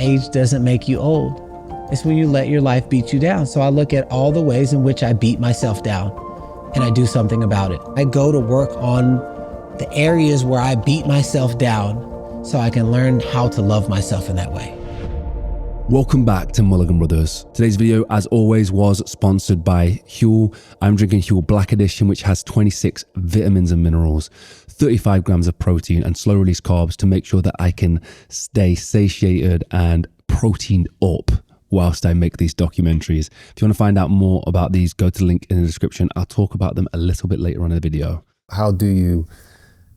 age doesn't make you old. It's when you let your life beat you down. So I look at all the ways in which I beat myself down and I do something about it. I go to work on the areas where I beat myself down so I can learn how to love myself in that way. Welcome back to Mulligan Brothers. Today's video, as always, was sponsored by Huel. I'm drinking Huel Black Edition, which has 26 vitamins and minerals, 35 grams of protein and slow release carbs to make sure that I can stay satiated and proteined up whilst I make these documentaries. If you want to find out more about these, go to the link in the description. I'll talk about them a little bit later on in the video. How do you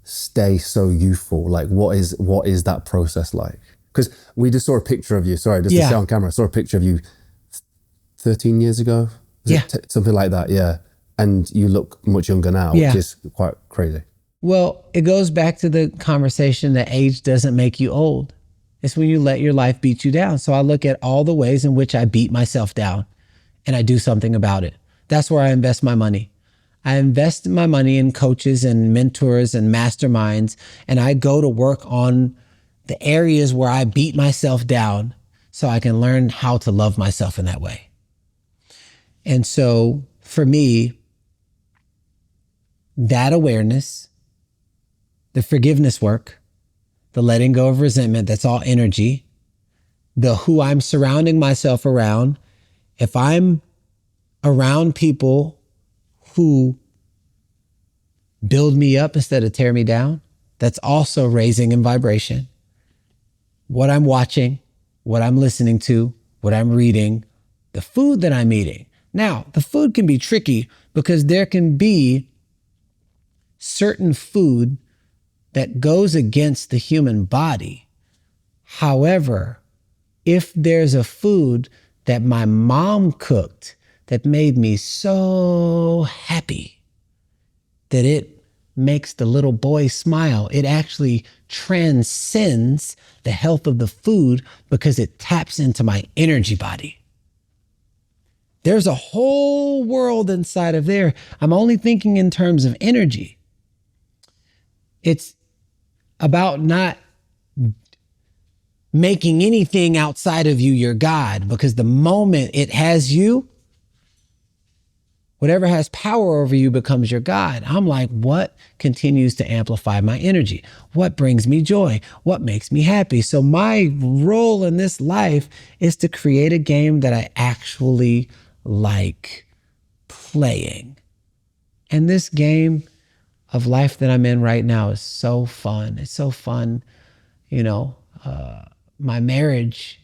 stay so youthful? Like, what is that process like? Because we just saw a picture of you, sorry, just to say on camera, I saw a picture of you 13 years ago? Something like that, yeah. And you look much younger now, which is quite crazy. Well, it goes back to the conversation that age doesn't make you old. It's when you let your life beat you down. So I look at all the ways in which I beat myself down and I do something about it. That's where I invest my money. I invest my money in coaches and mentors and masterminds, and I go to work on the areas where I beat myself down so I can learn how to love myself in that way. And so for me, that awareness, the forgiveness work, the letting go of resentment, that's all energy, the who I'm surrounding myself around. If I'm around people who build me up instead of tear me down, that's also raising in vibration. What I'm watching, what I'm listening to, what I'm reading, the food that I'm eating. Now, the food can be tricky because there can be certain food that goes against the human body. However, if there's a food that my mom cooked that made me so happy that it makes the little boy smile, it actually transcends the health of the food because it taps into my energy body. There's a whole world inside of there. I'm only thinking in terms of energy. It's about not making anything outside of you your God, because the moment it has you, whatever has power over you becomes your God. I'm like, what continues to amplify my energy? What brings me joy? What makes me happy? So my role in this life is to create a game that I actually like playing. And this game of life that I'm in right now is so fun. It's so fun. You know, my marriage,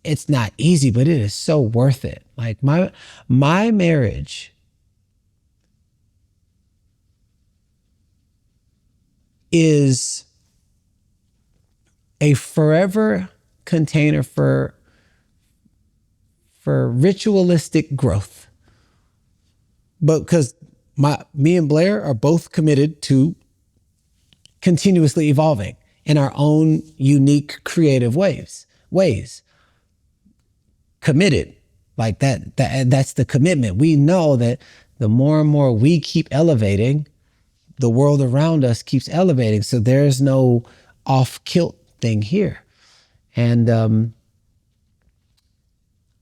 it's not easy, but it is so worth it. Like my marriage is a forever container for ritualistic growth. But because me and Blair are both committed to continuously evolving in our own unique, creative ways. Committed, like that's the commitment. We know that the more and more we keep elevating, the world around us keeps elevating. So there's no off-kilt thing here. And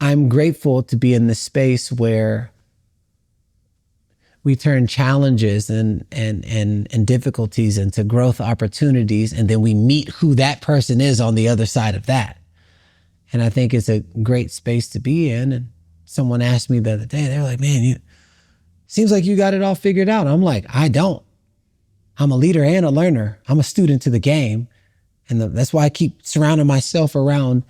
I'm grateful to be in the space where we turn challenges and difficulties into growth opportunities, and then we meet who that person is on the other side of that. And I think it's a great space to be in. And someone asked me the other day, they're like, man, seems like you got it all figured out. I'm like, I don't. I'm a leader and a learner. I'm a student to the game. And that's why I keep surrounding myself around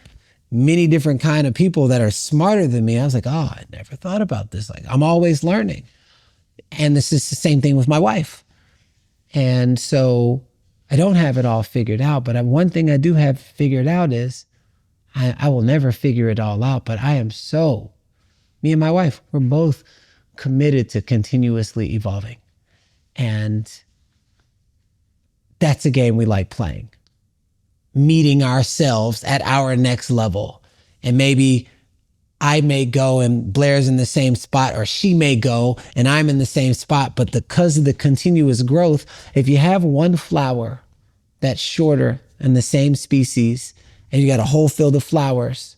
many different kind of people that are smarter than me. I was like, oh, I never thought about this. Like, I'm always learning. And this is the same thing with my wife. And so I don't have it all figured out, but one thing I do have figured out is I will never figure it all out, but me and my wife, we're both committed to continuously evolving. And that's a game we like playing. Meeting ourselves at our next level. And maybe I may go and Blair's in the same spot, or she may go and I'm in the same spot. But because of the continuous growth, if you have one flower that's shorter and the same species and you got a whole field of flowers,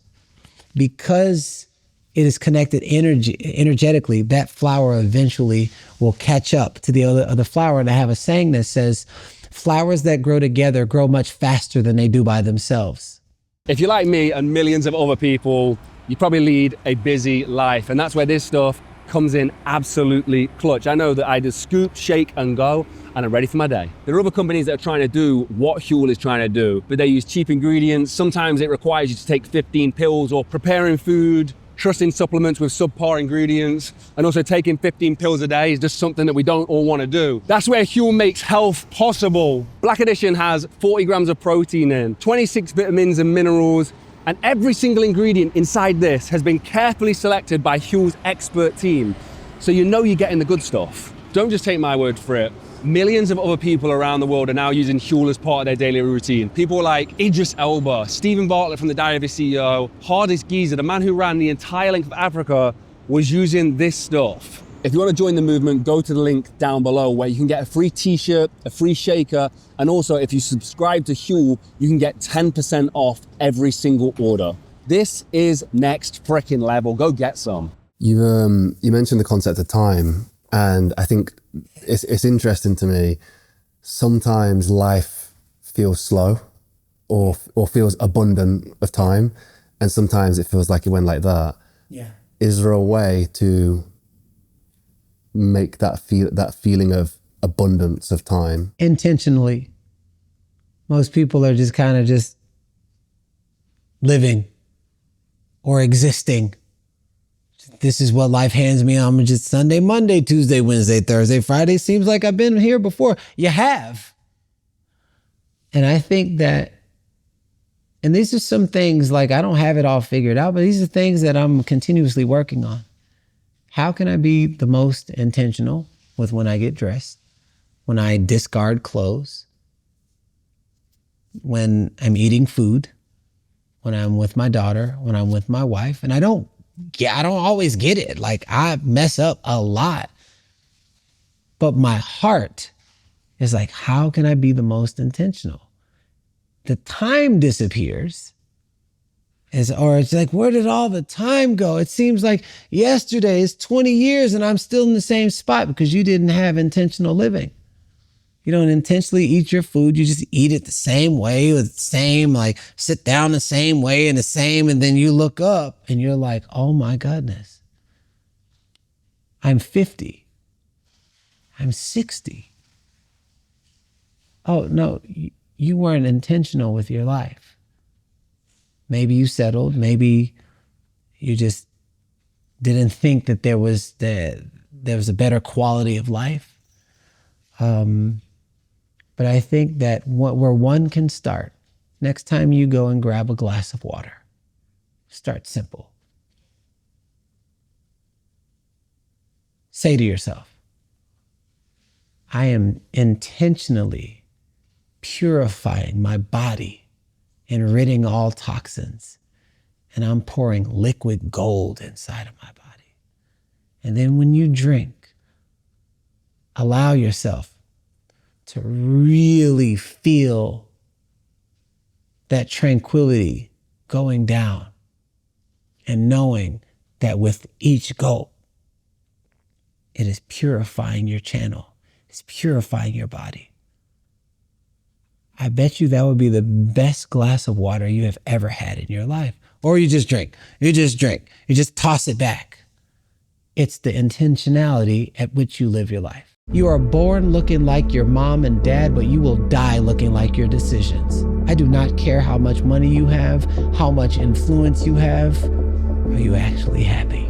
because it is connected energetically, that flower eventually will catch up to the other flower. And I have a saying that says, flowers that grow together grow much faster than they do by themselves. If you're like me and millions of other people, you probably lead a busy life, and that's where this stuff comes in absolutely clutch. I know that I just scoop, shake and go, and I'm ready for my day. There are other companies that are trying to do what Huel is trying to do, but they use cheap ingredients. Sometimes it requires you to take 15 pills, or preparing food, trusting supplements with subpar ingredients, and also taking 15 pills a day is just something that we don't all want to do. That's where Huel makes health possible. Black Edition has 40 grams of protein in, 26 vitamins and minerals, and every single ingredient inside this has been carefully selected by Huel's expert team. So you know you're getting the good stuff. Don't just take my word for it. Millions of other people around the world are now using Huel as part of their daily routine. People like Idris Elba, Stephen Bartlett from the Diary of a CEO, Hardest Geezer, the man who ran the entire length of Africa, was using this stuff. If you want to join the movement, go to the link down below where you can get a free t-shirt, a free shaker, and also if you subscribe to Huel, you can get 10% off every single order. This is next freaking level. Go get some. You mentioned the concept of time, and I think it's interesting to me. Sometimes life feels slow or feels abundant of time, and sometimes it feels like it went like that. Yeah. Is there a way to make that feeling of abundance of time? Intentionally. Most people are just kind of just living or existing. This is what life hands me. I'm just Sunday, Monday, Tuesday, Wednesday, Thursday, Friday. Seems like I've been here before. You have. And I think that, and these are some things, like I don't have it all figured out, but these are things that I'm continuously working on. How can I be the most intentional with when I get dressed, when I discard clothes, when I'm eating food, when I'm with my daughter, when I'm with my wife? And I don't always get it. Like I mess up a lot. But my heart is like, how can I be the most intentional? The time disappears. Or it's like, where did all the time go? It seems like yesterday is 20 years and I'm still in the same spot because you didn't have intentional living. You don't intentionally eat your food. You just eat it the same way, with the same, like sit down the same way and the same. And then you look up and you're like, oh my goodness, I'm 50. I'm 60. Oh no, you weren't intentional with your life. Maybe you settled. Maybe you just didn't think that there was a better quality of life. But I think that where one can start, next time you go and grab a glass of water, start simple. Say to yourself, I am intentionally purifying my body and ridding all toxins. And I'm pouring liquid gold inside of my body. And then when you drink, allow yourself to really feel that tranquility going down and knowing that with each gulp, it is purifying your channel. It's purifying your body. I bet you that would be the best glass of water you have ever had in your life. Or you just drink. You just toss it back. It's the intentionality at which you live your life. You are born looking like your mom and dad, but you will die looking like your decisions. I do not care how much money you have, how much influence you have. Are you actually happy?